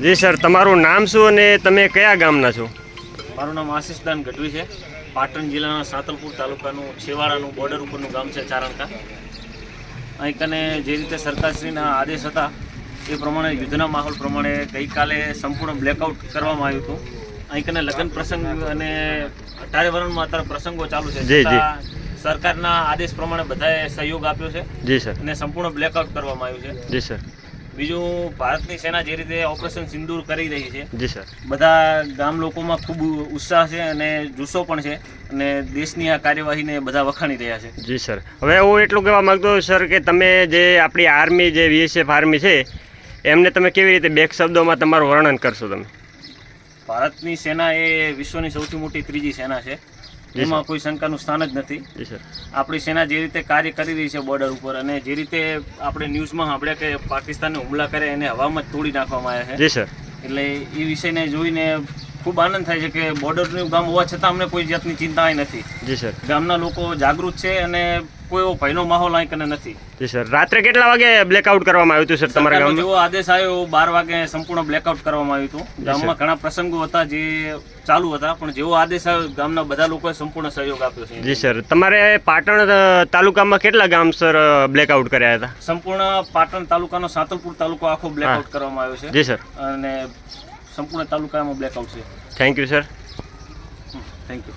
જી sir, તમારું નામ શું અને તમે કયા ગામના છો? મારું નામ આશીષદાન ગઢવી છે. પાટણ જિલ્લાના સાતલપુર તાલુકાનું છેવાડાનું બોર્ડર ઉપરનું ગામ છે ચારણકા. અહીં કને જે રીતે સરકારશ્રીના આદેશ હતા એ પ્રમાણે યુદ્ધના માહોલ પ્રમાણે ગઈકાલે સંપૂર્ણ બ્લેકઆઉટ કરવામાં આવ્યું હતું. અહીં કને લગ્ન પ્રસંગ અને 18 વર્ષમાં અત્યારે પ્રસંગો ચાલુ છે. સરકારના આદેશ પ્રમાણે બધાએ સહયોગ આપ્યો છે. જી સર. અને સંપૂર્ણ બ્લેકઆઉટ કરવામાં આવ્યું છે. જી સર. બીજું, ભારતની સેના જે રીતે ઓપરેશન સિંદૂર કરી રહી છે, જી સર, બધા ગામ લોકોમાં ખૂબ ઉત્સાહ છે અને જુસ્સો પણ છે અને દેશની આ કાર્યવાહીને બધા વખાણી રહ્યા છે. જી સર. હવે હું એટલું કહેવા માગતો સર કે તમે જે આપણી આર્મી જે VSF આર્મી છે એમને તમે કેવી રીતે બે શબ્દોમાં તમારું વર્ણન કરશો તમે? ભારતની સેના એ વિશ્વની સૌથી મોટી ત્રીજી સેના છે. એમાં કોઈ શંકાનું સ્થાન જ નથી. આપણી સેના જે રીતે કાર્ય કરી રહી છે બોર્ડર ઉપર, અને જે રીતે આપણે ન્યૂઝમાં સાંભળ્યા કે પાકિસ્તાનને હુમલા કરે એને હવામાં જ તોડી નાખવામાં આવ્યા છે. જી સર. એટલે એ વિષયને જોઈને ખૂબ આનંદ થાય છે કે બોર્ડરનું ગામ હોવા છતાં અમને કોઈ જાતની ચિંતા નથી. જી સર. ગામના લોકો જાગૃત છે અને કોઈ એવો ભયનો માહોલ અહીં કને નથી. જી સર. રાત્રે કેટલા વાગે બ્લેકઆઉટ કરવામાં આવ્યું હતું સર તમારા ગામમાં? જેવો આદેશ આવ્યો 12 વાગે સંપૂર્ણ બ્લેકઆઉટ કરવામાં આવ્યું હતું. ગામમાં ઘણા પ્રસંગો હતા જે ચાલુ હતા, પણ જેવો આદેશ આવ્યો ગામના બધા લોકોએ સંપૂર્ણ સહયોગ આપ્યો છે. જી સર. તમારે પાટણ તાલુકામાં કેટલા ગામ સર બ્લેકઆઉટ કર્યા હતા? સંપૂર્ણ પાટણ તાલુકાનો સાતલપુર તાલુકો આખો બ્લેકઆઉટ કરવામાં આવ્યો છે. જી સર. અને સંપૂર્ણ તાલુકામાં બ્લેકઆઉટ છે. Thank you sir. Thank you.